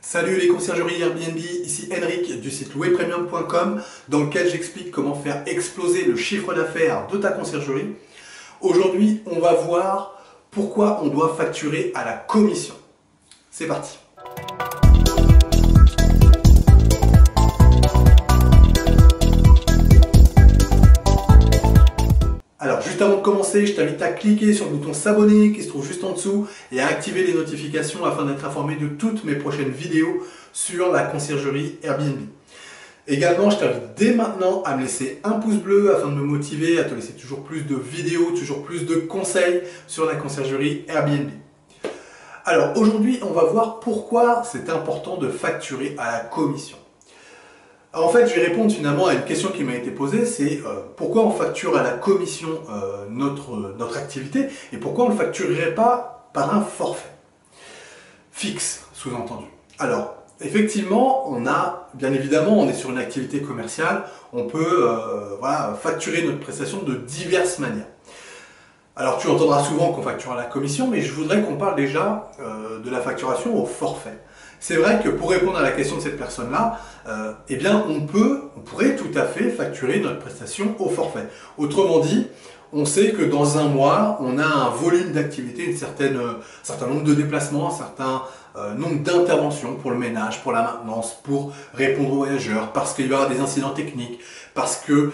Salut les conciergeries Airbnb, ici Henrik du site louerpremium.com dans lequel j'explique comment faire exploser le chiffre d'affaires de ta conciergerie. Aujourd'hui, on va voir pourquoi on doit facturer à la commission. C'est parti. Alors juste avant de commencer, je t'invite à cliquer sur le bouton s'abonner qui se trouve juste en dessous et à activer les notifications afin d'être informé de toutes mes prochaines vidéos sur la conciergerie Airbnb. Également, je t'invite dès maintenant à me laisser un pouce bleu afin de me motiver à te laisser toujours plus de vidéos, toujours plus de conseils sur la conciergerie Airbnb. Alors aujourd'hui, on va voir pourquoi c'est important de facturer à la commission. En fait, je vais répondre finalement à une question qui m'a été posée, c'est pourquoi on facture à la commission notre activité et pourquoi on ne facturerait pas par un forfait fixe, sous-entendu. Alors, effectivement, bien évidemment, on est sur une activité commerciale, on peut facturer notre prestation de diverses manières. Alors, tu entendras souvent qu'on facture à la commission, mais je voudrais qu'on parle déjà de la facturation au forfait. C'est vrai que pour répondre à la question de cette personne-là, eh bien on pourrait tout à fait facturer notre prestation au forfait. Autrement dit, on sait que dans un mois, on a un volume d'activité, un certain nombre de déplacements, un certain nombre d'interventions pour le ménage, pour la maintenance, pour répondre aux voyageurs, parce qu'il va y avoir des incidents techniques, parce que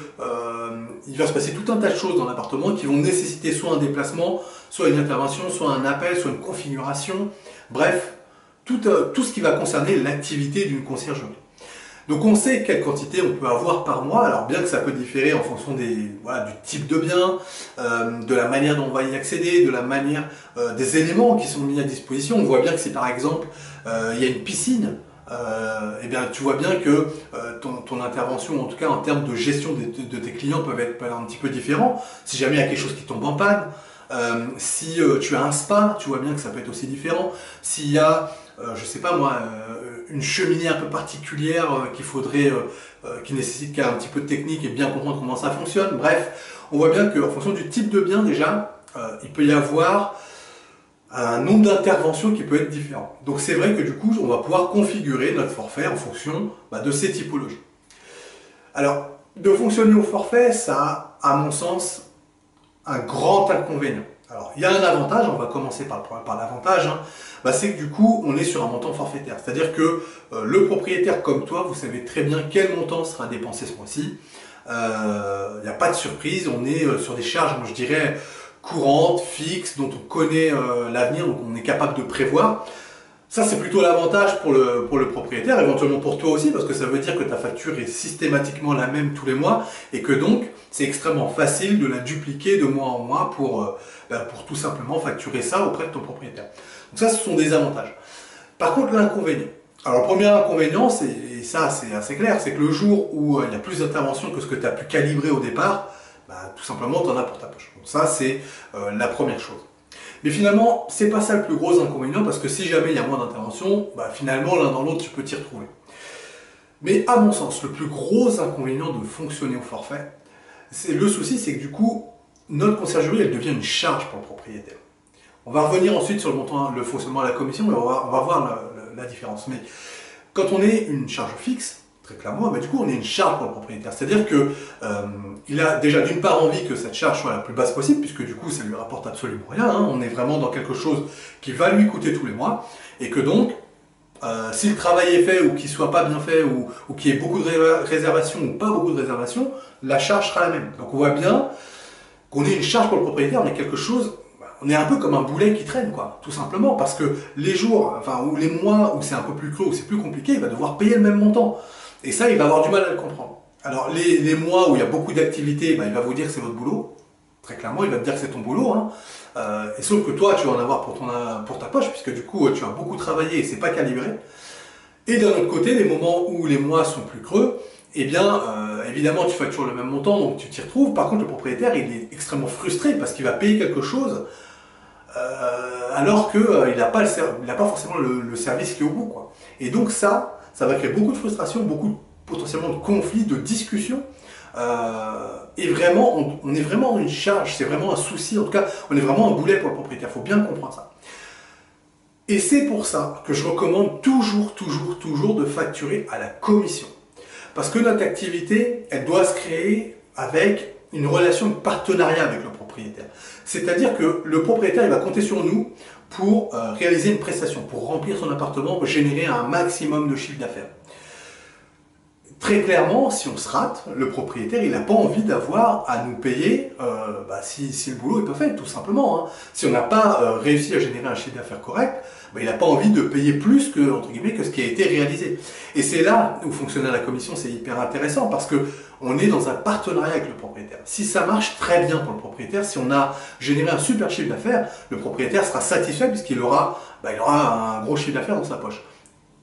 il va se passer tout un tas de choses dans l'appartement qui vont nécessiter soit un déplacement, soit une intervention, soit un appel, soit une configuration, bref, tout ce qui va concerner l'activité d'une conciergerie. Donc on sait quelle quantité on peut avoir par mois, alors bien que ça peut différer en fonction du type de bien, de la manière dont on va y accéder, de la manière des éléments qui sont mis à disposition. On voit bien que si par exemple il y a une piscine, eh bien, tu vois bien que ton intervention, en tout cas en termes de gestion de tes clients, peuvent être un petit peu différents. Si jamais il y a quelque chose qui tombe en panne, si tu as un spa, tu vois bien que ça peut être aussi différent. S'il y a, je sais pas moi, une cheminée un peu particulière qui nécessite un petit peu de technique et bien comprendre comment ça fonctionne. Bref, on voit bien qu'en fonction du type de bien déjà, il peut y avoir un nombre d'interventions qui peut être différent. Donc c'est vrai que du coup, on va pouvoir configurer notre forfait en fonction de ces typologies. Alors, de fonctionner au forfait, ça a, à mon sens, un grand inconvénient. Alors, il y a un avantage, on va commencer par l'avantage, c'est que du coup, on est sur un montant forfaitaire. C'est-à-dire que le propriétaire comme toi, vous savez très bien quel montant sera dépensé ce mois-ci. Il n'y a pas de surprise, on est sur des charges, je dirais, courantes, fixes, dont on connaît l'avenir, donc on est capable de prévoir. Ça, c'est plutôt l'avantage pour le propriétaire, éventuellement pour toi aussi, parce que ça veut dire que ta facture est systématiquement la même tous les mois, et que donc, c'est extrêmement facile de la dupliquer de mois en mois pour tout simplement facturer ça auprès de ton propriétaire. Donc ça, ce sont des avantages. Par contre, l'inconvénient. Alors, le premier inconvénient, et ça, c'est assez clair, c'est que le jour où il y a plus d'interventions que ce que tu as pu calibrer au départ, tout simplement, tu en as pour ta poche. Donc ça, c'est la première chose. Mais finalement, c'est pas ça le plus gros inconvénient, parce que si jamais il y a moins d'interventions, finalement, l'un dans l'autre, tu peux t'y retrouver. Mais à mon sens, le plus gros inconvénient de fonctionner au forfait, le souci, c'est que du coup, notre conciergerie, elle devient une charge pour le propriétaire. On va revenir ensuite sur le fonctionnement à la commission, mais on va voir la différence. Mais quand on est une charge fixe, très clairement, du coup, on est une charge pour le propriétaire. C'est-à-dire que il a déjà d'une part envie que cette charge soit la plus basse possible, puisque du coup, ça lui rapporte absolument rien. On est vraiment dans quelque chose qui va lui coûter tous les mois, et que donc, si le travail est fait ou qu'il ne soit pas bien fait ou qu'il y ait beaucoup de réservations ou pas beaucoup de réservations, la charge sera la même. Donc on voit bien qu'on est une charge pour le propriétaire, mais quelque chose, on est un peu comme un boulet qui traîne, quoi, tout simplement, parce que les jours, ou les mois où c'est un peu plus clos, où c'est plus compliqué, il va devoir payer le même montant. Et ça, il va avoir du mal à le comprendre. Alors les mois où il y a beaucoup d'activités, il va vous dire que c'est votre boulot. Très clairement, il va te dire que c'est ton boulot. Et sauf que toi, tu vas en avoir pour ta poche, puisque du coup, tu as beaucoup travaillé et c'est pas calibré. Et d'un autre côté, les moments où les mois sont plus creux, évidemment, tu factures le même montant, donc tu t'y retrouves. Par contre, le propriétaire, il est extrêmement frustré parce qu'il va payer quelque chose alors qu'il n'a pas forcément le service qui est au bout, quoi. Et donc ça va créer beaucoup de frustration, potentiellement de conflits, de discussions. Et vraiment, on est vraiment une charge, c'est vraiment un souci, en tout cas, on est vraiment un boulet pour le propriétaire, il faut bien comprendre ça. Et c'est pour ça que je recommande toujours de facturer à la commission. Parce que notre activité, elle doit se créer avec une relation de partenariat avec le propriétaire. C'est-à-dire que le propriétaire, il va compter sur nous pour réaliser une prestation, pour remplir son appartement, pour générer un maximum de chiffre d'affaires. Très clairement, si on se rate, le propriétaire, il n'a pas envie d'avoir à nous payer si le boulot n'est pas fait, tout simplement. Hein. Si on n'a pas réussi à générer un chiffre d'affaires correct, il n'a pas envie de payer plus que, entre guillemets, que ce qui a été réalisé. Et c'est là où fonctionner à la commission, c'est hyper intéressant parce que on est dans un partenariat avec le propriétaire. Si ça marche très bien pour le propriétaire, si on a généré un super chiffre d'affaires, le propriétaire sera satisfait puisqu'il aura, il aura un gros chiffre d'affaires dans sa poche.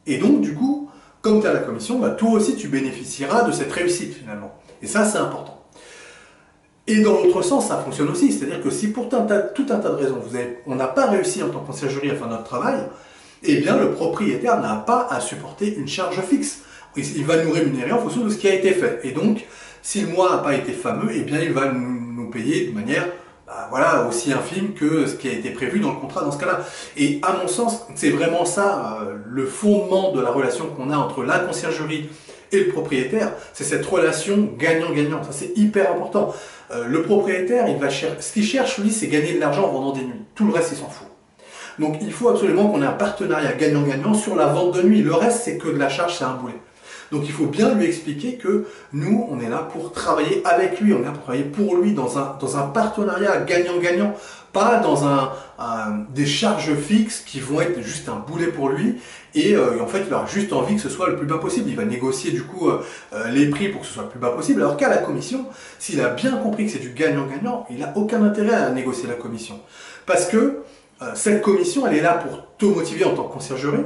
Et donc, du coup, comme tu as la commission, toi aussi tu bénéficieras de cette réussite finalement. Et ça, c'est important. Et dans l'autre sens, ça fonctionne aussi. C'est-à-dire que si pour tout un tas de raisons, on n'a pas réussi en tant que conciergerie à faire notre travail, eh bien le propriétaire n'a pas à supporter une charge fixe. Il va nous rémunérer en fonction de ce qui a été fait. Et donc, si le mois n'a pas été fameux, eh bien il va nous payer de manière aussi infime que ce qui a été prévu dans le contrat dans ce cas-là. Et à mon sens, c'est vraiment ça le fondement de la relation qu'on a entre la conciergerie et le propriétaire, c'est cette relation gagnant-gagnant. Ça, c'est hyper important. Le propriétaire, ce qu'il cherche, lui, c'est gagner de l'argent en vendant des nuits. Tout le reste, il s'en fout. Donc, il faut absolument qu'on ait un partenariat gagnant-gagnant sur la vente de nuit. Le reste, c'est que de la charge, c'est un boulet. Donc, il faut bien lui expliquer que nous, on est là pour travailler avec lui, on est là pour travailler pour lui dans un partenariat gagnant-gagnant, pas dans des charges fixes qui vont être juste un boulet pour lui. Et en fait, il aura juste envie que ce soit le plus bas possible. Il va négocier du coup les prix pour que ce soit le plus bas possible. Alors qu'à la commission, s'il a bien compris que c'est du gagnant-gagnant, il n'a aucun intérêt à négocier la commission. Parce que cette commission, elle est là pour te motiver en tant que conciergerie.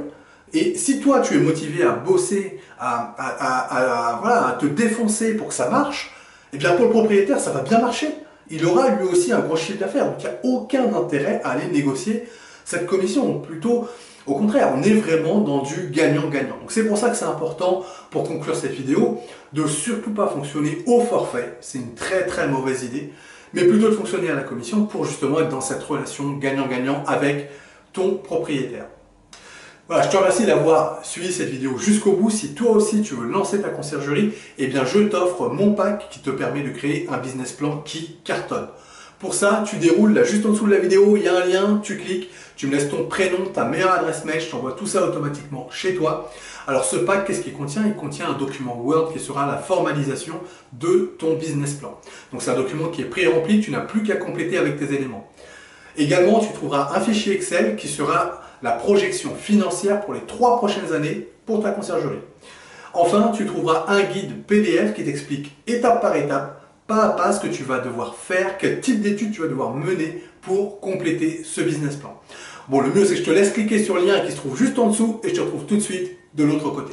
Et si toi, tu es motivé à bosser, à te défoncer pour que ça marche, eh bien pour le propriétaire, ça va bien marcher. Il aura lui aussi un gros chiffre d'affaires. Donc il n'y a aucun intérêt à aller négocier cette commission. Donc plutôt, au contraire, on est vraiment dans du gagnant-gagnant. Donc c'est pour ça que c'est important, pour conclure cette vidéo, de surtout pas fonctionner au forfait. C'est une très mauvaise idée. Mais plutôt de fonctionner à la commission pour justement être dans cette relation gagnant-gagnant avec ton propriétaire. Voilà, je te remercie d'avoir suivi cette vidéo jusqu'au bout. Si toi aussi tu veux lancer ta conciergerie, eh bien je t'offre mon pack qui te permet de créer un business plan qui cartonne. Pour ça, tu déroules là juste en dessous de la vidéo, il y a un lien, tu cliques, tu me laisses ton prénom, ta meilleure adresse mail, je t'envoie tout ça automatiquement chez toi. Alors ce pack, qu'est-ce qu'il contient? Il contient un document Word qui sera la formalisation de ton business plan. Donc c'est un document qui est pré-rempli, tu n'as plus qu'à compléter avec tes éléments. Également, tu trouveras un fichier Excel qui sera la projection financière pour les 3 prochaines années pour ta conciergerie. Enfin, tu trouveras un guide PDF qui t'explique étape par étape, pas à pas, ce que tu vas devoir faire, quel type d'études tu vas devoir mener pour compléter ce business plan. Bon, le mieux, c'est que je te laisse cliquer sur le lien qui se trouve juste en dessous et je te retrouve tout de suite de l'autre côté.